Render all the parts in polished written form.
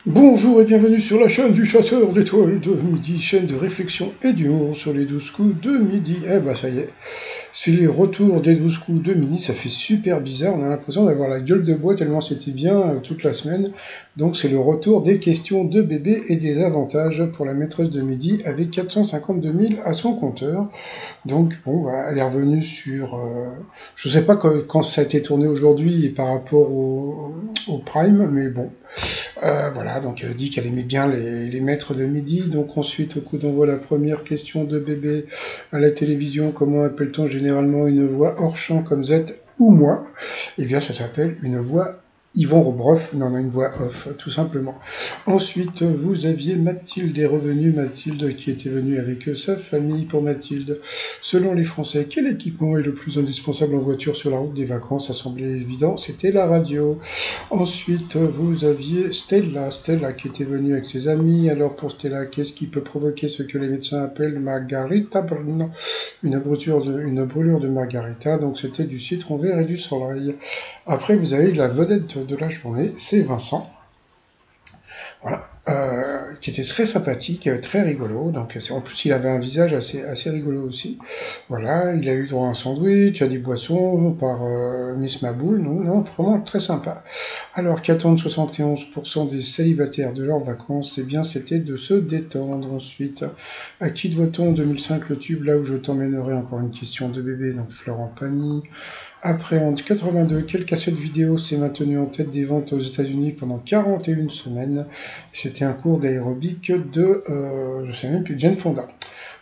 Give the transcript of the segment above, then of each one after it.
Bonjour et bienvenue sur la chaîne du chasseur d'étoiles de midi, chaîne de réflexion et d'humour sur les 12 coups de midi. Eh bah ça y est, c'est les retours des 12 coups de midi, ça fait super bizarre, on a l'impression d'avoir la gueule de bois tellement c'était bien toute la semaine. Donc c'est le retour des questions de bébé et des avantages pour la maîtresse de midi avec 452 000 à son compteur. Donc bon, bah, elle est revenue sur... je sais pas quand ça a été tourné aujourd'hui et par rapport au Prime, mais bon. Voilà, donc elle a dit qu'elle aimait bien les maîtres de midi. Donc ensuite, au coup d'envoi, la première question de bébé à la télévision, comment appelle-t-on généralement une voix hors champ comme Z ou moi? Eh bien, ça s'appelle une voix Yvon Rebroff, non, une voix off, tout simplement. Ensuite, vous aviez Mathilde est revenue, Mathilde qui était venue avec sa famille. Pour Mathilde, selon les Français, quel équipement est le plus indispensable en voiture sur la route des vacances? Ça semblait évident, c'était la radio. Ensuite, vous aviez Stella qui était venue avec ses amis. Alors pour Stella, qu'est-ce qui peut provoquer ce que les médecins appellent Margarita Bruno, une brûlure de Margarita? Donc c'était du citron vert et du soleil. Après, vous avez la vedette de la journée, c'est Vincent. Voilà. Qui était très sympathique, très rigolo. Donc, en plus, il avait un visage assez rigolo aussi. Voilà, il a eu droit à un sandwich, à des boissons par Miss Maboul. Non, non, vraiment très sympa. Alors, qu'attendent 71% des célibataires de leurs vacances? Eh bien, c'était de se détendre. Ensuite, à qui doit-on en 2005 le tube Là où je t'emmènerai? Encore une question de bébé, donc Florent Pagny. Après, en 82, quelle cassette vidéo s'est maintenue en tête des ventes aux États-Unis pendant 41 semaines? C'était un cours d'aérobic de, je sais même plus, Jane Fonda.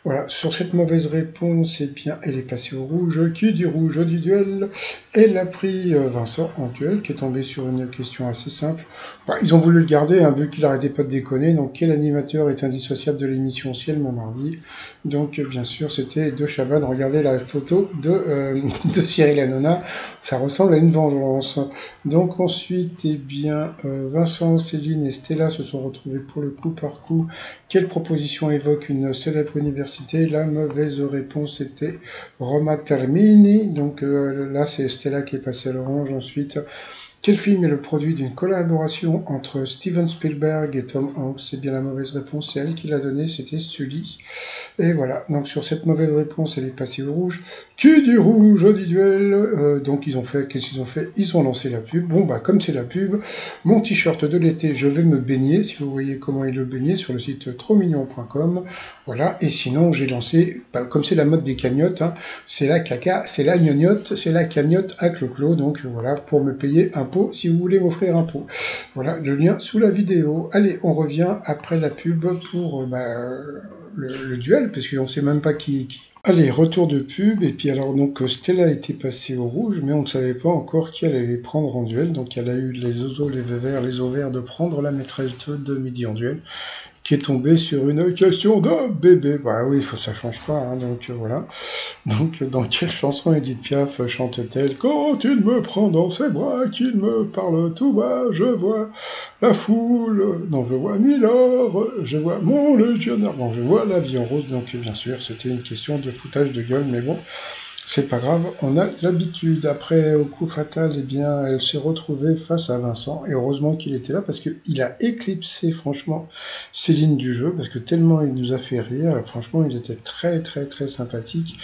Voilà, sur cette mauvaise réponse, eh bien, elle est passée au rouge. Qui dit rouge dit duel. Elle a pris Vincent en duel, qui est tombé sur une question assez simple. Bah, ils ont voulu le garder, hein, vu qu'il arrêtait pas de déconner. Donc, quel animateur est indissociable de l'émission Ciel mon mardi? Donc, bien sûr, c'était De Chavannes. Regardez la photo de Cyril Hanouna. Ça ressemble à une vengeance. Donc, ensuite, eh bien, Vincent, Céline et Stella se sont retrouvés pour le coup par coup. Quelle proposition évoque une célèbre université? La mauvaise réponse était Roma Termini. Donc là, c'est Stella qui est passée à l'orange. Ensuite, quel film est le produit d'une collaboration entre Steven Spielberg et Tom Hanks? C'est bien la mauvaise réponse, c'est elle qui l'a donnée, c'était Sully. Et voilà, donc sur cette mauvaise réponse, elle est passée au rouge. Qui dit rouge dit duel. Donc ils ont fait, qu'est-ce qu'ils ont fait? Ils ont lancé la pub. Bon bah comme c'est la pub, mon t-shirt de l'été, je vais me baigner. Si vous voyez comment il le baignait sur le site trotsmignon.com. Voilà, et sinon j'ai lancé, bah, comme c'est la mode des cagnottes, hein, c'est la caca, c'est la gnognotte, c'est la cagnotte à Clo-Clo. Donc voilà, pour me payer un pot si vous voulez m'offrir un pot. Voilà, le lien sous la vidéo. Allez, on revient après la pub pour le duel, parce qu'on ne sait même pas qui. Allez, retour de pub, et puis alors donc Stella était passée au rouge, mais on ne savait pas encore qui elle allait prendre en duel, donc elle a eu les oiseaux, les verts, les ovaires de prendre la maîtresse de midi en duel, qui est tombée sur une question de bébé. Bah oui, ça change pas, hein, donc voilà. Donc, dans quelle chanson Edith Piaf chante-t-elle? Quand il me prend dans ses bras, qu'il me parle tout bas, je vois la foule, non, je vois Milord, je vois mon légionnaire, bon, je vois la vie en rose, donc bien sûr, c'était une question de foutage de gueule, mais bon, c'est pas grave, on a l'habitude. Après, au coup fatal, eh bien, elle s'est retrouvée face à Vincent, et heureusement qu'il était là, parce qu'il a éclipsé, franchement, Céline du jeu, parce que tellement il nous a fait rire, franchement, il était très, très, très sympathique.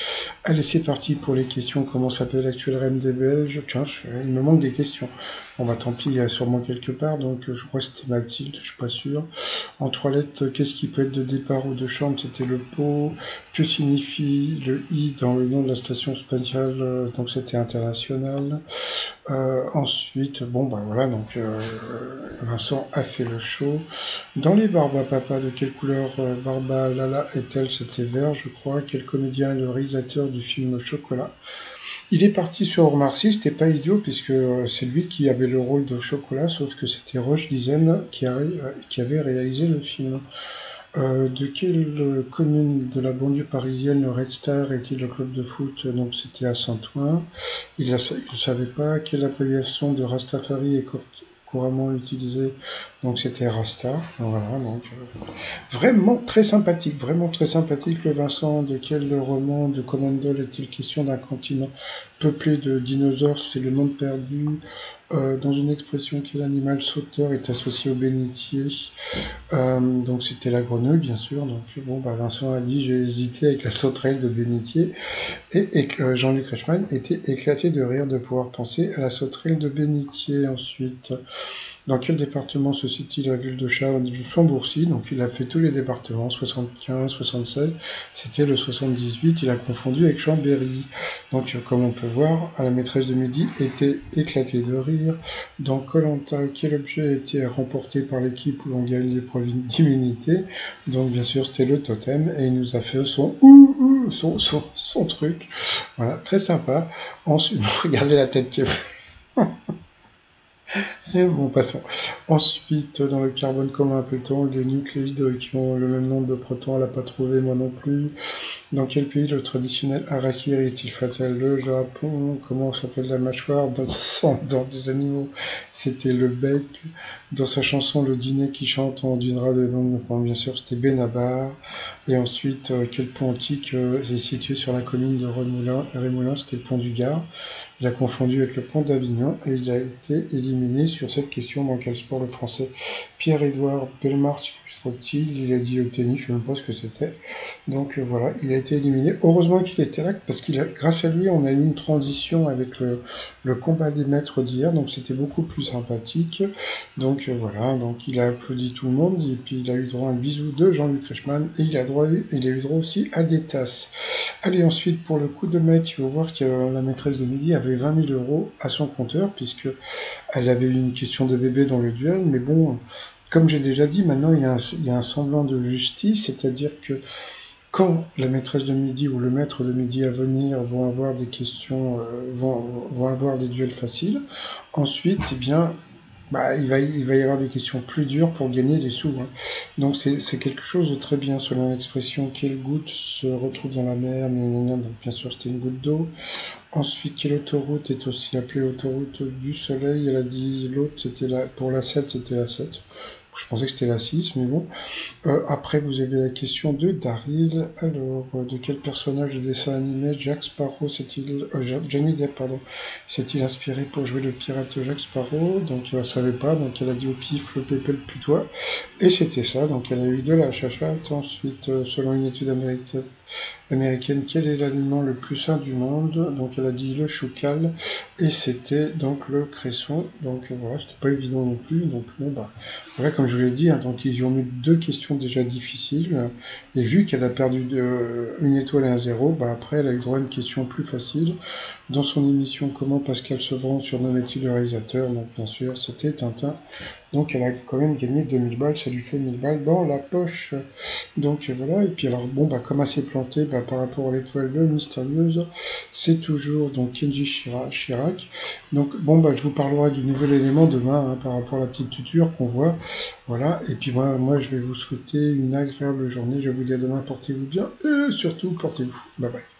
Allez, c'est parti pour les questions. Comment s'appelle l'actuelle reine des Belges? Tiens, il me manque des questions. Bon, bah tant pis, il y a sûrement quelque part, donc je crois que c'était Mathilde, je suis pas sûr. En trois lettres, qu'est-ce qui peut être de départ ou de chambre? C'était le pot. Que signifie le I dans le nom de la station spatiale? Donc c'était international. Ensuite, bon bah voilà, donc Vincent a fait le show. Dans les Barba Papa, de quelle couleur Barba Lala est-elle? C'était vert, je crois. Quel comédien est le réalisateur du film Chocolat? Il est parti sur Omar Sy, c'était pas idiot, puisque c'est lui qui avait le rôle de Chocolat, sauf que c'était Roche Dizem qui avait réalisé le film. De quelle commune de la banlieue parisienne le Red Star est-il le club de foot? Donc c'était à Saint-Ouen. Il ne savait pas. Quelle abréviation de Rastafari est couramment utilisée? Donc c'était Rasta. Voilà, donc vraiment très sympathique le Vincent. De quel roman de Conan Doyle est-il question d'un continent peuplé de dinosaures? C'est le monde perdu. dans une expression qui est l'animal sauteur est associé au bénitier. Donc c'était la grenouille, bien sûr. Donc bon, bah Vincent a dit j'ai hésité avec la sauterelle de bénitier. Et Jean-Luc Reichmann était éclaté de rire de pouvoir penser à la sauterelle de bénitier. Ensuite, dans quel département se situe la ville de Chambourcy? Donc il a fait tous les départements, 75, 76. C'était le 78, il a confondu avec Chambéry. Donc comme on peut voir, à la maîtresse de midi était éclatée de rire. Dans Koh-Lanta, quel objet a été remporté par l'équipe où l'on gagne l'épreuve d'immunité? Donc bien sûr c'était le totem et il nous a fait son truc. Voilà, très sympa. Ensuite, regardez la tête qui est... Et bon, passons. Ensuite, dans le carbone commun, appelle-t-on les nucléides qui ont le même nombre de protons? Elle n'a pas trouvé, moi non plus. Dans quel pays le traditionnel harakiri est-il fatal? Le Japon. Comment s'appelle la mâchoire dans des animaux? C'était le bec. Dans sa chanson Le dîner qui chante, on dînera de donc, bien sûr, c'était Benabar. Et ensuite, quel pont antique est situé sur la colline de Rémoulin? C'était le pont du Gard. Il a confondu avec le pont d'Avignon et il a été éliminé sur cette question. Dans quel sport le français Pierre-Édouard Bellemare s'illustre-t-il? Il a dit au tennis, je ne sais même pas ce que c'était. Donc voilà, il a été éliminé. Heureusement qu'il était là, parce grâce à lui, on a eu une transition avec le combat des maîtres d'hier, donc c'était beaucoup plus sympathique. Donc voilà, donc il a applaudi tout le monde, et puis il a eu droit à un bisou de Jean-Luc Reichmann, et il a eu droit aussi à des tasses. Allez, ensuite, pour le coup de maître, il faut voir que la maîtresse de midi avait 20 000 euros à son compteur, puisque elle avait eu une question de bébé dans le duel, mais bon, comme j'ai déjà dit, maintenant il y a un semblant de justice, c'est-à-dire que quand la maîtresse de midi ou le maître de midi à venir vont avoir des questions, vont avoir des duels faciles, ensuite, eh bien, bah, il va y avoir des questions plus dures pour gagner des sous. Hein. Donc c'est quelque chose de très bien, selon l'expression quelle goutte se retrouve dans la mer, donc bien sûr c'était une goutte d'eau. Ensuite, quelle autoroute est aussi appelée l'autoroute du soleil? Elle a dit l'autre, pour la 7, c'était la 7. Je pensais que c'était la 6, mais bon. Après, vous avez la question de Daryl. Alors, de quel personnage de dessin animé Jack Sparrow Johnny Depp, pardon, s'est-il inspiré pour jouer le pirate Jack Sparrow? Donc, elle ne savait pas, donc elle a dit au pif, le pépé, le putois. Et c'était ça, donc elle a eu de la chachate. Ensuite, selon une étude américaine, quel est l'aliment le plus sain du monde? Donc elle a dit le choucal, et c'était donc le cresson. Donc voilà, c'était pas évident non plus. Donc bon, bah, voilà, comme je vous l'ai dit, hein, donc ils ont mis deux questions déjà difficiles, et vu qu'elle a perdu une étoile et un zéro, bah après elle a eu droit à une question plus facile. Dans son émission Comment Pascal Sevran surnommait-il le réalisateur? Donc bien sûr, c'était Tintin. Donc elle a quand même gagné 2000 balles, ça lui fait 1000 balles dans la poche. Donc voilà, et puis alors bon, bah comme elle s'est plantée par rapport à l'étoile mystérieuse, c'est toujours donc Kenji Chirac. Donc bon, bah je vous parlerai du nouvel élément demain, hein, par rapport à la petite tuture qu'on voit. Voilà, et puis moi je vais vous souhaiter une agréable journée, je vous dis à demain, portez-vous bien, et surtout portez-vous. Bye bye.